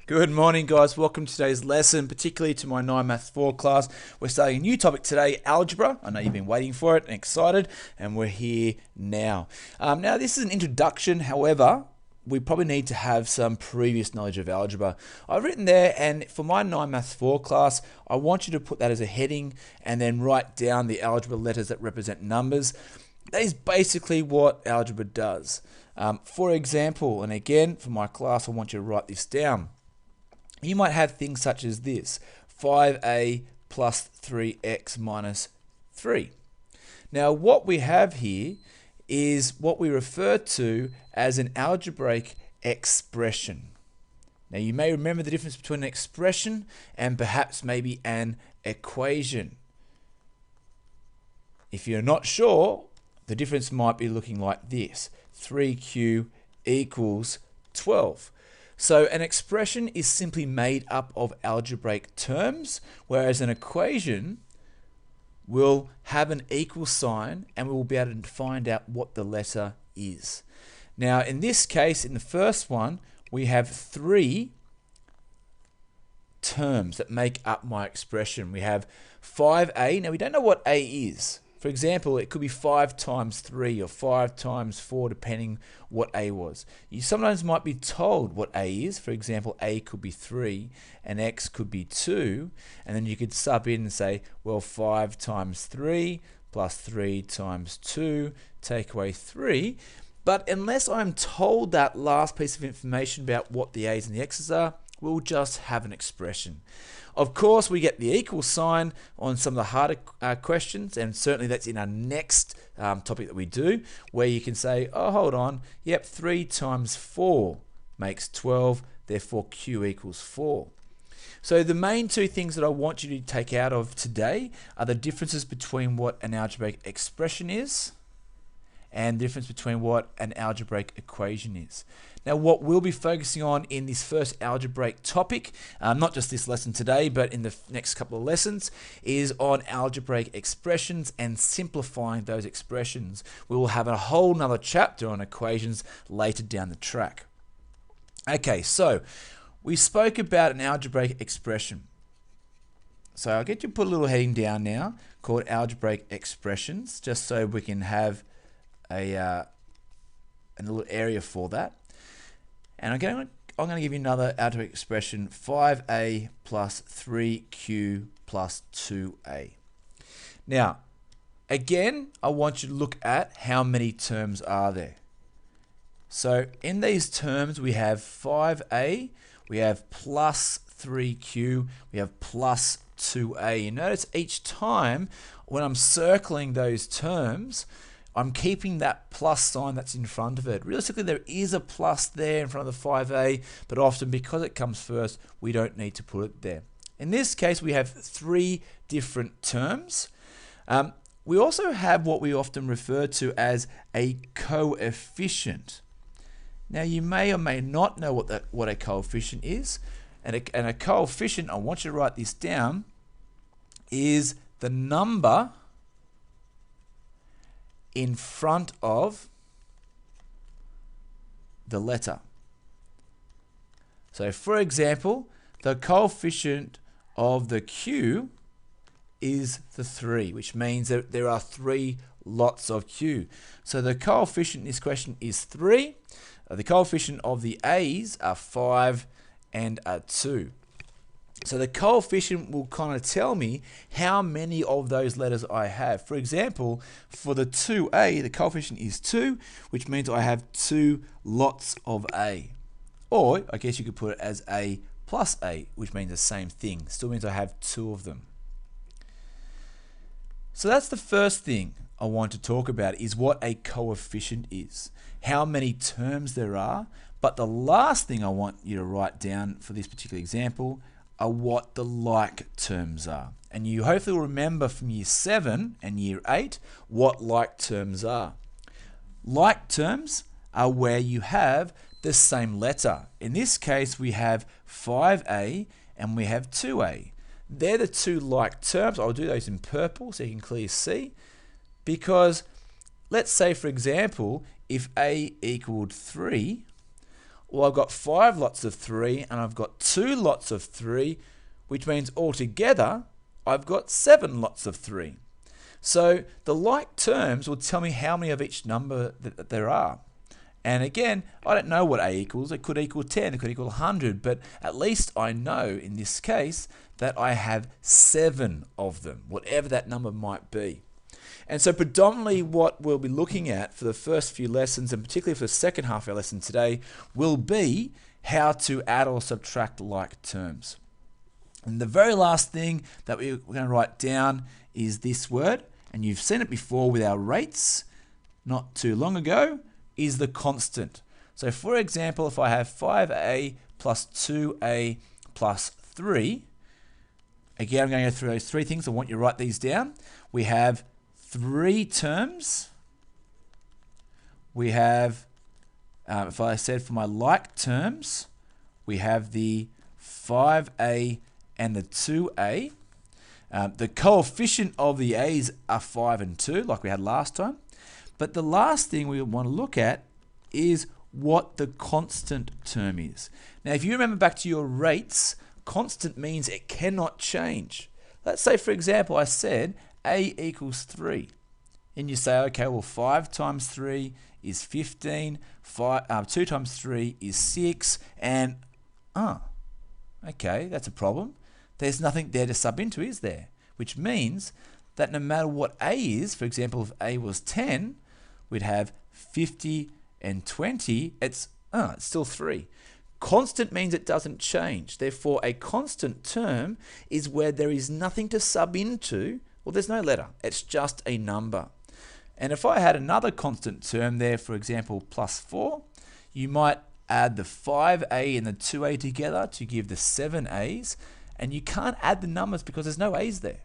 Good morning, guys. Welcome to today's lesson, particularly to my 9 Maths 4 class. We're starting a new topic today, algebra. I know you've been waiting for it and excited, and we're here now. Now, this is an introduction. However, we probably need to have some previous knowledge of algebra. I've written there, and for my 9 Maths 4 class, I want you to put that as a heading and then write down the algebra letters that represent numbers. That is basically what algebra does. For example, and again, for my class, I want you to write this down. You might have things such as this, 5a plus 3x minus 3. Now what we have here is what we refer to as an algebraic expression. Now you may remember the difference between an expression and perhaps maybe an equation. If you're not sure, the difference might be looking like this, 3q equals 12. So an expression is simply made up of algebraic terms, whereas an equation will have an equal sign and we will be able to find out what the letter is. Now in this case, in the first one, we have 3 terms that make up my expression. We have 5a. Now we don't know what a is. For example, it could be 5 times 3 or 5 times 4, depending what a was. You sometimes might be told what a is. For example, a could be 3 and x could be 2. And then you could sub in and say, well, 5 times 3 plus 3 times 2, take away 3. But unless I'm told that last piece of information about what the a's and the x's are, we'll just have an expression. Of course, we get the equal sign on some of the harder questions, and certainly that's in our next topic that we do, where you can say, oh, hold on, yep, 3 times 4 makes 12, therefore Q equals 4. So the main two things that I want you to take out of today are the differences between what an algebraic expression is and the difference between what an algebraic equation is. Now what we'll be focusing on in this first algebraic topic, not just this lesson today, but in the next couple of lessons, is on algebraic expressions and simplifying those expressions. We will have a whole nother chapter on equations later down the track. Okay, so we spoke about an algebraic expression. So I'll get you to put a little heading down now called algebraic expressions, just so we can have a little area for that. And I'm going to give you another algebraic expression, 5a plus 3q plus 2a. Now, again, I want you to look at how many terms are there. So in these terms, we have 5a, we have plus 3q, we have plus 2a. You notice each time when I'm circling those terms, I'm keeping that plus sign that's in front of it. Realistically, there is a plus there in front of the 5a, but often because it comes first, we don't need to put it there. In this case, we have 3 different terms. We also have what we often refer to as a coefficient. Now, you may or may not know what a coefficient is. And a coefficient, I want you to write this down, is the number in front of the letter. So for example, the coefficient of the Q is the 3, which means that there are 3 lots of Q. So the coefficient in this question is 3. The coefficient of the A's are 5 and 2. So the coefficient will kind of tell me how many of those letters I have. For example, for the 2a, the coefficient is 2, which means I have 2 lots of a. Or, I guess you could put it as a plus a, which means the same thing. Still means I have 2 of them. So that's the first thing I want to talk about, is what a coefficient is. How many terms there are. But the last thing I want you to write down for this particular example are what the like terms are. And you hopefully will remember from year 7 and year 8 what like terms are. Like terms are where you have the same letter. In this case, we have 5a and we have 2a. They're the 2 like terms. I'll do those in purple so you can clearly see. Because let's say, for example, if a equaled 3, Well, I've got 5 lots of 3 and I've got 2 lots of 3, which means altogether I've got 7 lots of 3. So the like terms will tell me how many of each number that there are. And again, I don't know what A equals. It could equal 10, it could equal 100, but at least I know in this case that I have 7 of them, whatever that number might be. And so predominantly what we'll be looking at for the first few lessons, and particularly for the second half of our lesson today, will be how to add or subtract like terms. And the very last thing that we're going to write down is this word, and you've seen it before with our rates not too long ago, is the constant. So for example, if I have 5a plus 2a plus 3, again, I'm going to go through those 3 things. I want you to write these down. We have 3 terms. We have, if I said for my like terms, we have the 5a and the 2a. The coefficient of the a's are 5 and 2, like we had last time. But the last thing we want to look at is what the constant term is. Now, if you remember back to your rates, constant means it cannot change. Let's say, for example, I said a equals 3. And you say, okay, well, 5 times 3 is 15, 2 times 3 is 6, and, okay, that's a problem. There's nothing there to sub into, is there? Which means that no matter what a is, for example, if a was 10, we'd have 50 and 20, it's still 3. Constant means it doesn't change. Therefore, a constant term is where there is nothing to sub into. Well, there's no letter. It's just a number. And if I had another constant term there, for example, plus 4, you might add the 5a and the 2a together to give the 7a's. And you can't add the numbers because there's no a's there.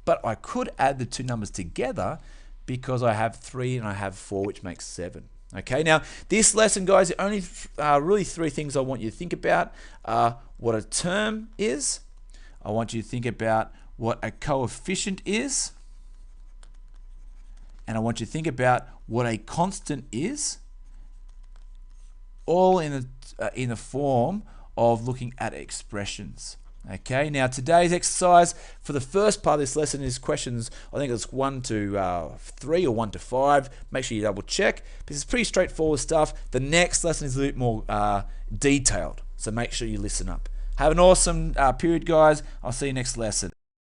But I could add the 2 numbers together because I have 3 and I have 4, which makes 7. Okay, now this lesson, guys, the only really 3 things I want you to think about are what a term is. I want you to think about what a coefficient is. And I want you to think about what a constant is. All in the form of looking at expressions. Okay, now today's exercise for the first part of this lesson is questions, I think it's 1 to 3 or 1 to 5. Make sure you double check. This is pretty straightforward stuff. The next lesson is a little bit more detailed, so make sure you listen up. Have an awesome period, guys. I'll see you next lesson.